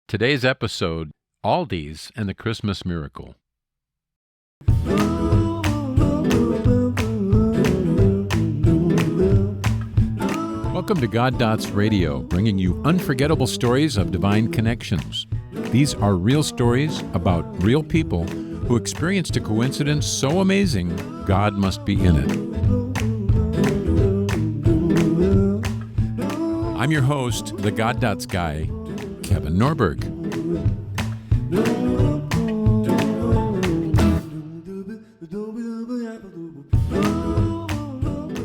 Today's episode, Aldi's and the Christmas Miracle. Welcome to God Dots Radio, bringing you unforgettable stories of divine connections. These are real stories about real people who experienced a coincidence so amazing, God must be in it. I'm your host, the God Dots guy, Kevin Norberg.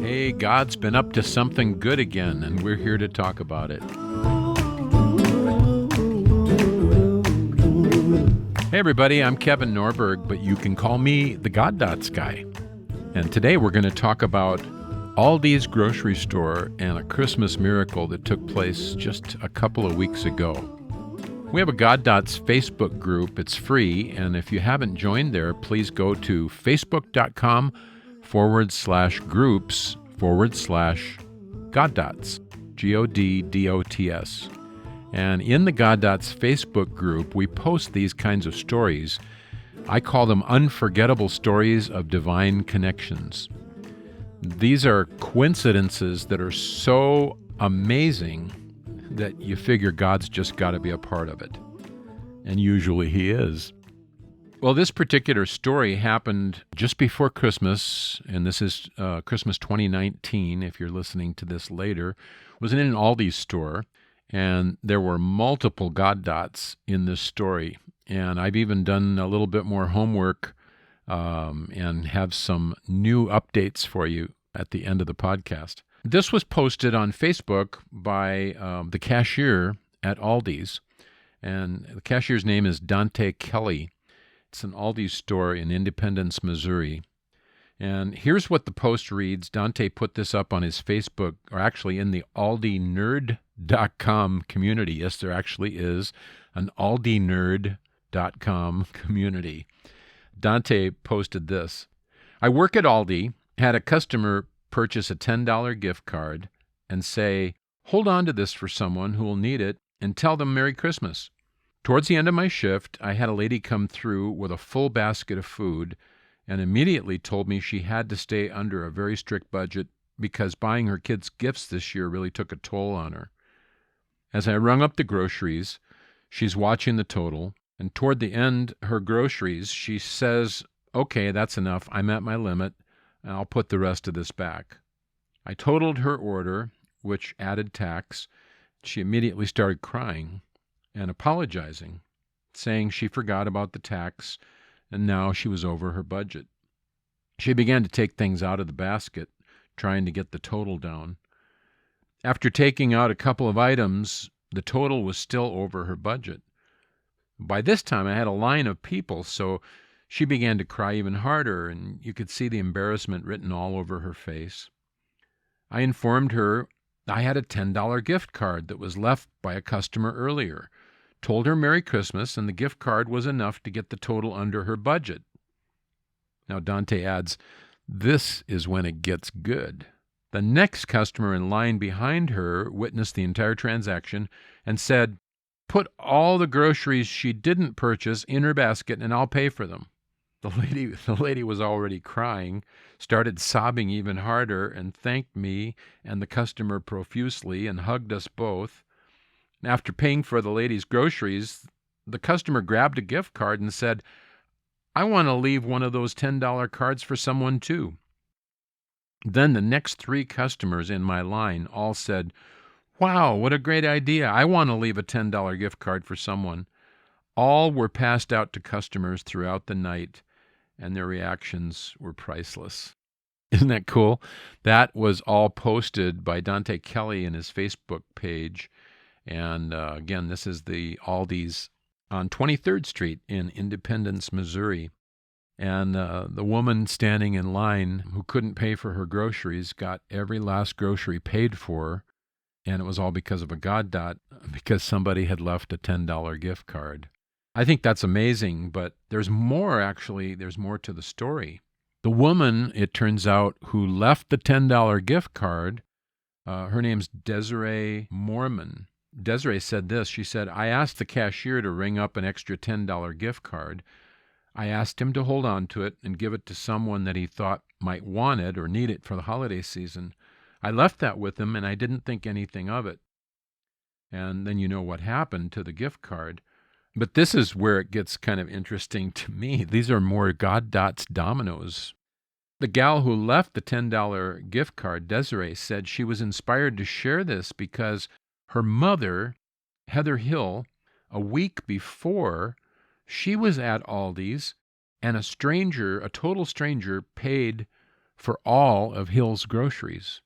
Hey, God's been up to something good again, and we're here to talk about it. Hey everybody, I'm Kevin Norberg, but you can call me the God Dots guy. And today we're going to talk about Aldi's grocery store and a Christmas miracle that took place just a couple of weeks ago. We have a God Dots Facebook group. It's free, and if you haven't joined there, please go to facebook.com/groups/God Dots, GODDOTS. And in the God Dots Facebook group, we post these kinds of stories. I call them unforgettable stories of divine connections. These are coincidences that are so amazing that you figure God's just got to be a part of it. And usually He is. Well, this particular story happened just before Christmas, and this is Christmas 2019, if you're listening to this later. It was in an Aldi store. And there were multiple God Dots in this story. And I've even done a little bit more homework and have some new updates for you at the end of the podcast. This was posted on Facebook by the cashier at Aldi's. And the cashier's name is Dante Kelly. It's an Aldi store in Independence, Missouri. And here's what the post reads. Dante put this up on his Facebook, or actually in the AldiNerd.com community. Yes, there actually is an AldiNerd.com community. Dante posted this. I work at Aldi, had a customer purchase a $10 gift card and say, hold on to this for someone who will need it and tell them Merry Christmas. Towards the end of my shift, I had a lady come through with a full basket of food and immediately told me she had to stay under a very strict budget because buying her kids gifts this year really took a toll on her. As I rung up the groceries, she's watching the total, and toward the end, her groceries, she says, okay, that's enough. I'm at my limit, and I'll put the rest of this back. I totaled her order, which added tax. She immediately started crying and apologizing, saying she forgot about the tax, and now she was over her budget. She began to take things out of the basket, trying to get the total down. After taking out a couple of items, the total was still over her budget. By this time, I had a line of people, so she began to cry even harder, and you could see the embarrassment written all over her face. I informed her I had a $10 gift card that was left by a customer earlier, told her Merry Christmas, and the gift card was enough to get the total under her budget. Now Dante adds, this is when it gets good. The next customer in line behind her witnessed the entire transaction and said, put all the groceries she didn't purchase in her basket and I'll pay for them. The lady was already crying, started sobbing even harder, and thanked me and the customer profusely and hugged us both. After paying for the lady's groceries, the customer grabbed a gift card and said, I want to leave one of those $10 cards for someone too. Then the next 3 customers in my line all said, wow, what a great idea. I want to leave a $10 gift card for someone. All were passed out to customers throughout the night, and their reactions were priceless. Isn't that cool? That was all posted by Dante Kelly in his Facebook page. And again, this is the Aldi's on 23rd Street in Independence, Missouri. And the woman standing in line who couldn't pay for her groceries got every last grocery paid for. And it was all because of a God Dot, because somebody had left a $10 gift card. I think that's amazing, but there's more, actually. There's more to the story. The woman, it turns out, who left the $10 gift card, her name's Desiree Mormon. Desiree said this. She said, I asked the cashier to ring up an extra $10 gift card. I asked him to hold on to it and give it to someone that he thought might want it or need it for the holiday season. I left that with him, and I didn't think anything of it. And then you know what happened to the gift card. But this is where it gets kind of interesting to me. These are more God dots dominoes. The gal who left the $10 gift card, Desiree, said she was inspired to share this because her mother, Heather Hill, a week before, she was at Aldi's, and a total stranger, paid for all of Hill's groceries.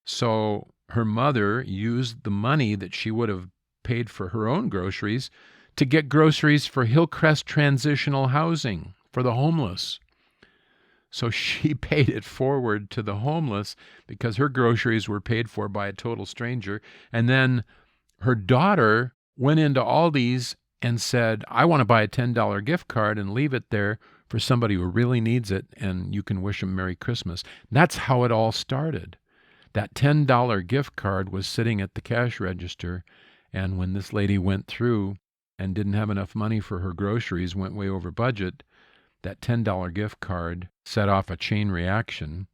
So her mother used the money that she would have paid for her own groceries to get groceries for Hillcrest Transitional Housing for the homeless. So she paid it forward to the homeless because her groceries were paid for by a total stranger. And then her daughter went into Aldi's and said, I want to buy a $10 gift card and leave it there for somebody who really needs it, and you can wish them Merry Christmas. That's how it all started. That $10 gift card was sitting at the cash register, and when this lady went through and didn't have enough money for her groceries, went way over budget, that $10 gift card set off a chain reaction,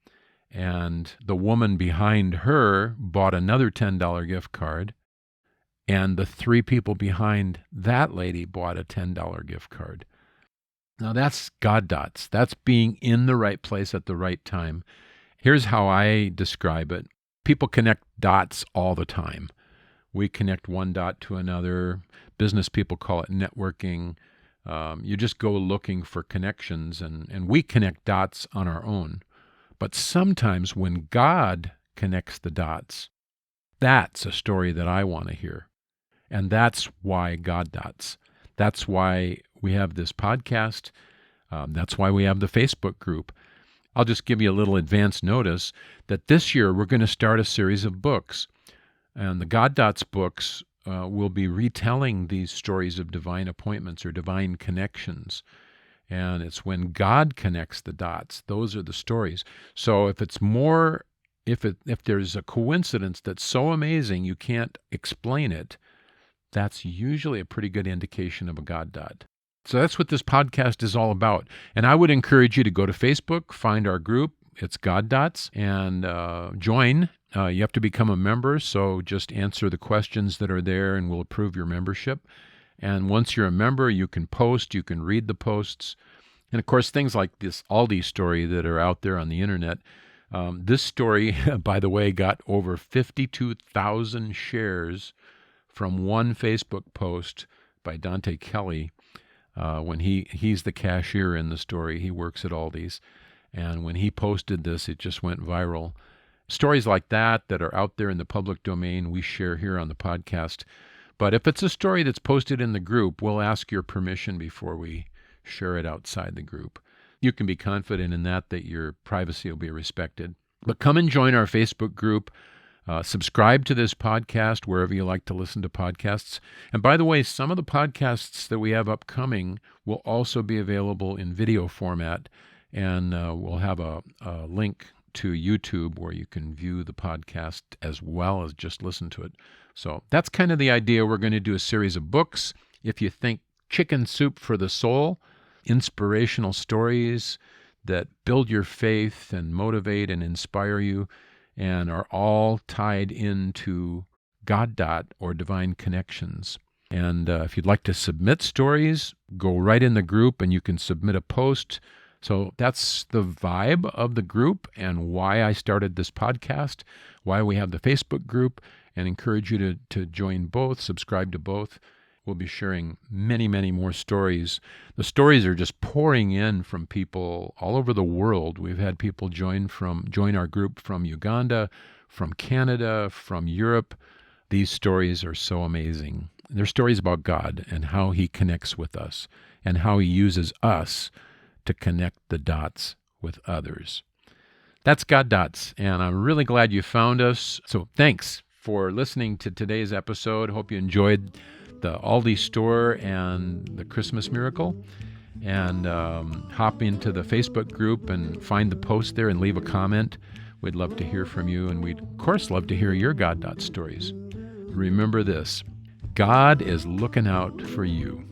and the woman behind her bought another $10 gift card, and the three people behind that lady bought a $10 gift card. Now that's God dots. That's being in the right place at the right time. Here's how I describe it. People connect dots all the time. We connect one dot to another. Business people call it networking. You just go looking for connections, and we connect dots on our own. But sometimes when God connects the dots, that's a story that I want to hear. And that's why God dots. That's why we have this podcast. That's why we have the Facebook group. I'll just give you a little advance notice that this year we're going to start a series of books. And the God Dots books will be retelling these stories of divine appointments or divine connections. And it's when God connects the dots, those are the stories. So if there's a coincidence that's so amazing you can't explain it, that's usually a pretty good indication of a God dot. So that's what this podcast is all about. And I would encourage you to go to Facebook, find our group. It's God Dots, and join. You have to become a member, so just answer the questions that are there, and we'll approve your membership. And once you're a member, you can post, you can read the posts. And, of course, things like this Aldi story that are out there on the Internet. This story, by the way, got over 52,000 shares from one Facebook post by Dante Kelly. When he's the cashier in the story. He works at Aldi's. And when he posted this, it just went viral. Stories like that are out there in the public domain, we share here on the podcast. But if it's a story that's posted in the group, we'll ask your permission before we share it outside the group. You can be confident in that your privacy will be respected. But come and join our Facebook group. Subscribe to this podcast wherever you like to listen to podcasts. And by the way, some of the podcasts that we have upcoming will also be available in video format, and we'll have a link to YouTube where you can view the podcast as well as just listen to it. So that's kind of the idea. We're going to do a series of books. If you think Chicken Soup for the Soul, inspirational stories that build your faith and motivate and inspire you, and are all tied into God dot or divine connections. And if you'd like to submit stories, go right in the group and you can submit a post. So that's the vibe of the group and why I started this podcast, why we have the Facebook group, and encourage you to join both, subscribe to both. We'll be sharing many, many more stories. The stories are just pouring in from people all over the world. We've had people join our group from Uganda, from Canada, from Europe. These stories are so amazing. They're stories about God and how He connects with us and how He uses us to connect the dots with others. That's God Dots, and I'm really glad you found us. So thanks for listening to today's episode. Hope you enjoyed the Aldi store and the Christmas miracle. And hop into the Facebook group and find the post there and leave a comment. We'd love to hear from you, and we'd, of course, love to hear your God Dot stories. remember this: God is looking out for you.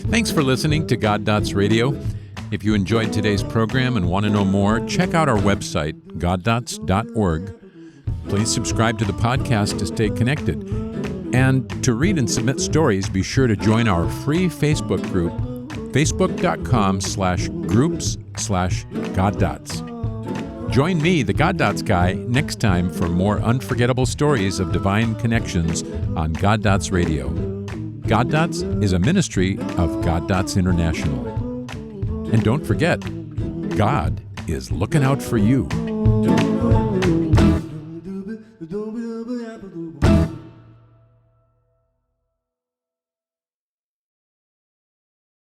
Thanks for listening to God Dots Radio. If you enjoyed today's program and want to know more, check out our website, goddots.org. Please subscribe to the podcast to stay connected. And to read and submit stories, be sure to join our free Facebook group, facebook.com/groups/goddots. Join me, the God Dots guy, next time for more unforgettable stories of divine connections on God Dots Radio. God Dots is a ministry of God Dots International. And don't forget, God is looking out for you.